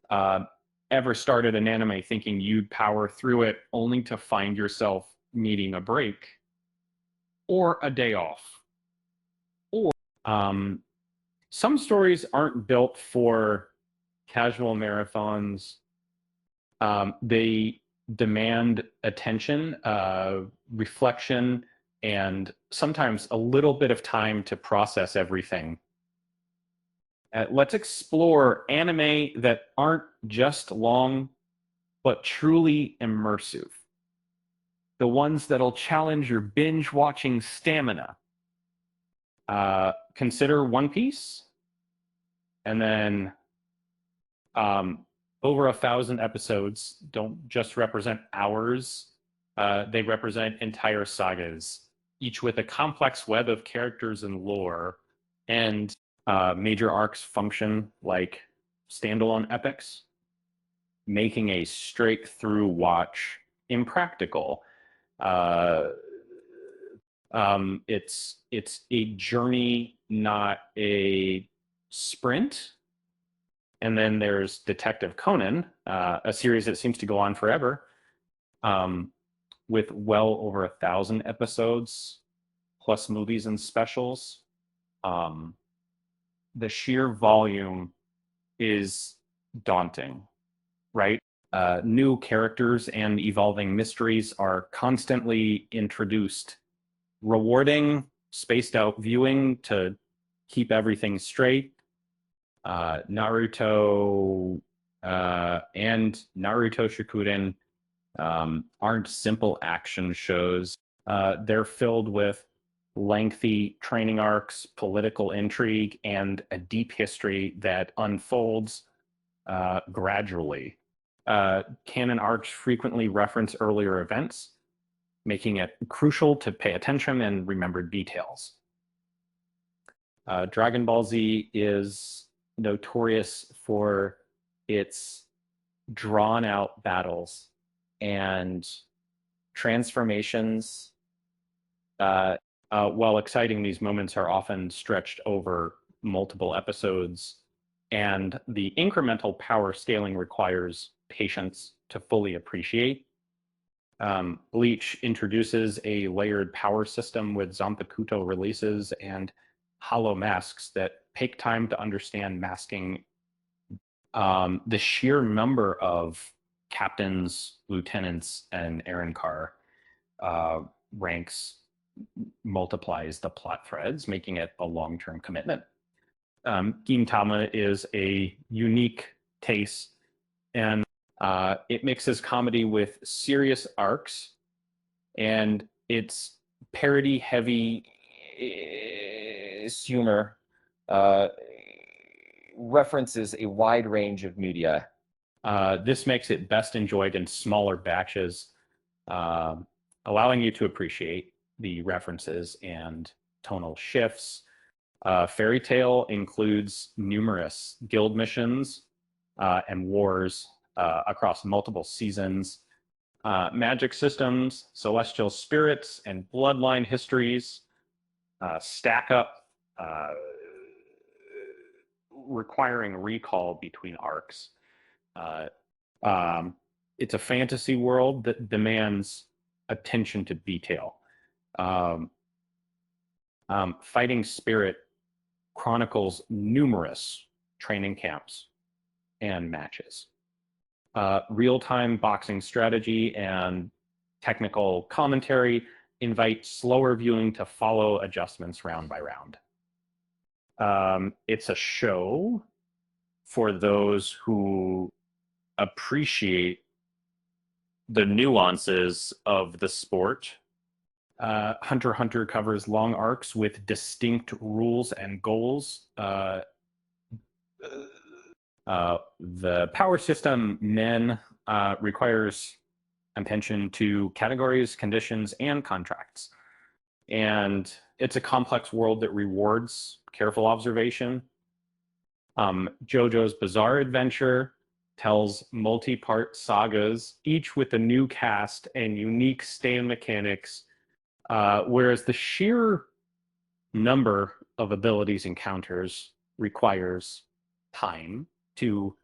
uh, ever started an anime thinking you'd power through it only to find yourself needing a break or a day off. Or um, some stories aren't built for casual marathons. They demand attention, reflection, and sometimes a little bit of time to process everything. Let's explore anime that aren't just long, but truly immersive. The ones that'll challenge your binge watching stamina. Consider One Piece, and then over 1,000 episodes don't just represent hours, they represent entire sagas, each with a complex web of characters and lore, and major arcs function like standalone epics, making a straight through watch impractical. Uh, it's a journey, not a sprint. And then there's Detective Conan, a series that seems to go on forever, um, with well over 1,000 episodes, plus movies and specials. Um, the sheer volume is daunting, right? New characters and evolving mysteries are constantly introduced, rewarding spaced out viewing to keep everything straight. Naruto and Naruto Shippuden aren't simple action shows. They're filled with lengthy training arcs, political intrigue, and a deep history that unfolds gradually. Canon arcs frequently reference earlier events, making it crucial to pay attention and remember details. Dragon Ball Z is notorious for its drawn out battles and transformations. While exciting, these moments are often stretched over multiple episodes, and the incremental power scaling requires patience to fully appreciate. Bleach introduces a layered power system with Zanpakuto releases and hollow masks that take time to understand masking. The sheer number of captains, lieutenants, and Aaron Carr ranks multiplies the plot threads, making it a long-term commitment. Gintama is a unique taste, and it mixes comedy with serious arcs, and its parody-heavy humor references a wide range of media. This makes it best enjoyed in smaller batches, uh, allowing you to appreciate the references and tonal shifts. Fairy Tale includes numerous guild missions and wars across multiple seasons. Magic systems, celestial spirits, and bloodline histories stack up, uh, requiring recall between arcs. Uh, um, it's a fantasy world that demands attention to detail. Um, Fighting Spirit chronicles numerous training camps and matches. Real-time boxing strategy and technical commentary invite slower viewing to follow adjustments round by round. It's a show for those who appreciate the nuances of the sport. Hunter x Hunter covers long arcs with distinct rules and goals. The power system Nen requires attention to categories, conditions, and contracts. And it's a complex world that rewards careful observation. JoJo's Bizarre Adventure tells multi-part sagas, each with a new cast and unique stand mechanics, whereas the sheer number of abilities encounters requires time to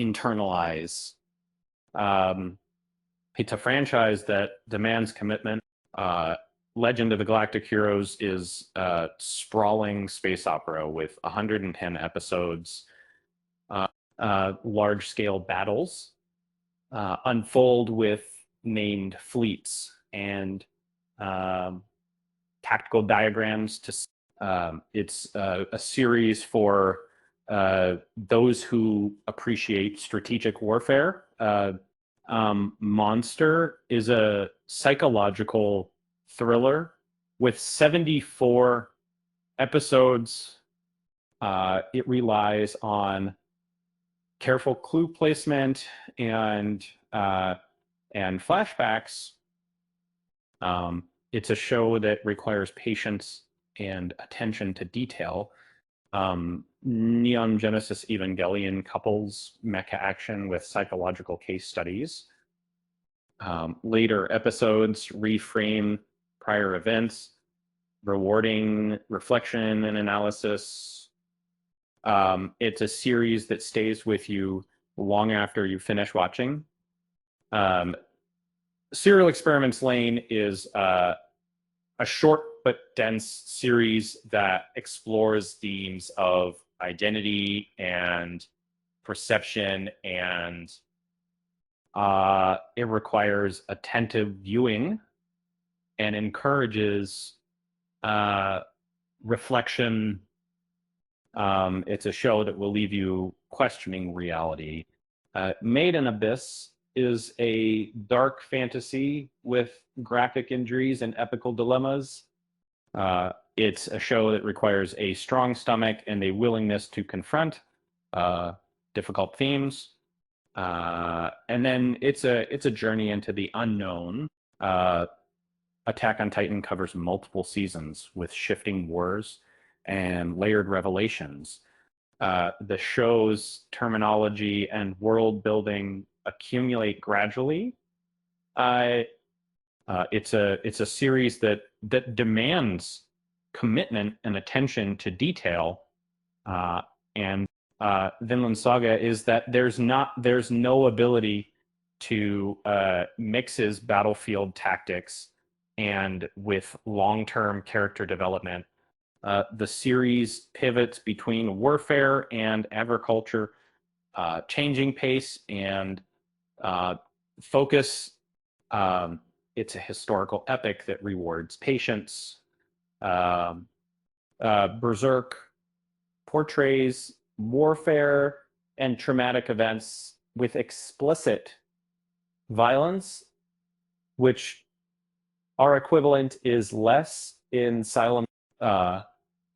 internalize. It's a franchise that demands commitment. Legend of the Galactic Heroes is a sprawling space opera with 110 episodes. Large-scale battles unfold with named fleets and tactical diagrams. It's a series for those who appreciate strategic warfare. Monster is a psychological thriller with 74 episodes. It relies on careful clue placement and flashbacks. It's a show that requires patience and attention to detail. Neon Genesis Evangelion couples mecha action with psychological case studies. Later episodes reframe prior events, rewarding reflection and analysis. It's a series that stays with you long after you finish watching. Serial Experiments Lane is a short but dense series that explores themes of identity and perception, and it requires attentive viewing and encourages reflection. It's a show that will leave you questioning reality. Made in Abyss is a dark fantasy with graphic injuries and epical dilemmas. It's a show that requires a strong stomach and a willingness to confront difficult themes. And then it's a journey into the unknown. Attack on Titan covers multiple seasons with shifting wars and layered revelations. The show's terminology and world building accumulate gradually. It's a series that demands commitment and attention to detail. And Vinland Saga is that there's no ability to mix his battlefield tactics and with long-term character development. The series pivots between warfare and agriculture, changing pace and focus. It's a historical epic that rewards patience. Berserk portrays warfare and traumatic events with explicit violence, which our equivalent is less in Silent.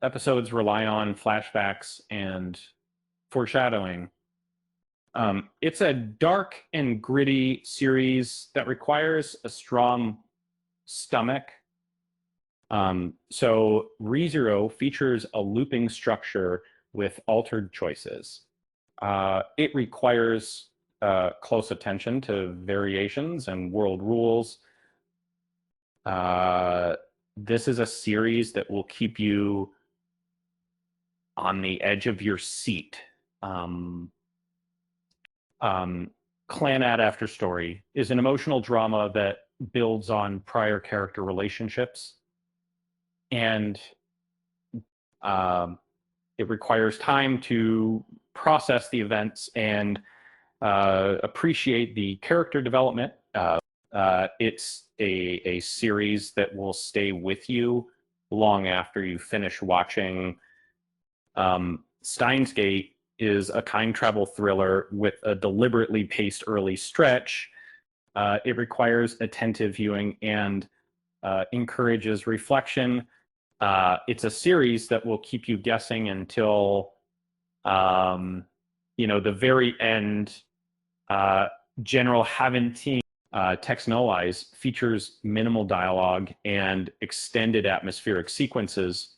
Episodes rely on flashbacks and foreshadowing. It's a dark and gritty series that requires a strong stomach. So ReZero features a looping structure with altered choices. It requires close attention to variations and world rules. This is a series that will keep you on the edge of your seat. Clanad After Story is an emotional drama that builds on prior character relationships, and it requires time to process the events and appreciate the character development. It's a series that will stay with you long after you finish watching. Steins Gate is a time travel thriller with a deliberately paced early stretch. It requires attentive viewing and encourages reflection. It's a series that will keep you guessing until the very end. General Haventeen Texnoize features minimal dialogue and extended atmospheric sequences.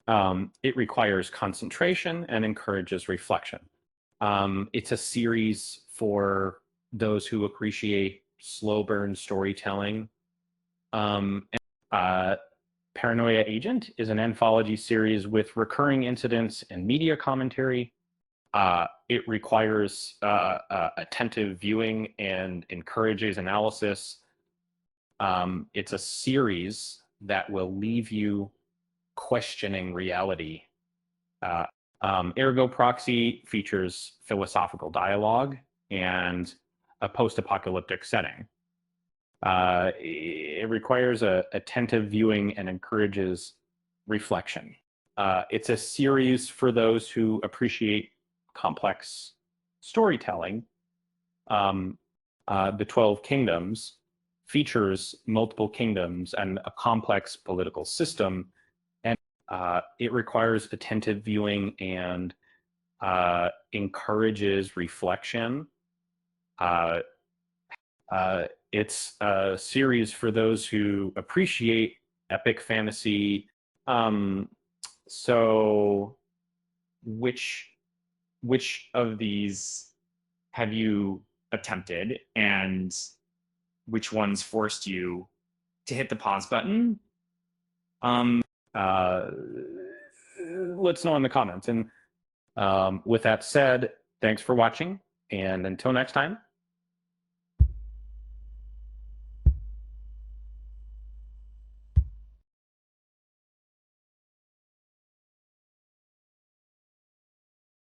It requires concentration and encourages reflection. It's a series for those who appreciate slow burn storytelling. Paranoia Agent is an anthology series with recurring incidents and media commentary. It requires attentive viewing and encourages analysis. It's a series that will leave you questioning reality. Uh, Ergo Proxy features philosophical dialogue and a post-apocalyptic setting. It requires attentive viewing and encourages reflection. It's a series for those who appreciate complex storytelling. The 12 Kingdoms features multiple kingdoms and a complex political system, and it requires attentive viewing and encourages reflection. Uh, it's a series for those who appreciate epic fantasy. Um, so, which which of these have you attempted, and which ones forced you to hit the pause button? Uh, let's know in the comments. And with that said, thanks for watching, and until next time.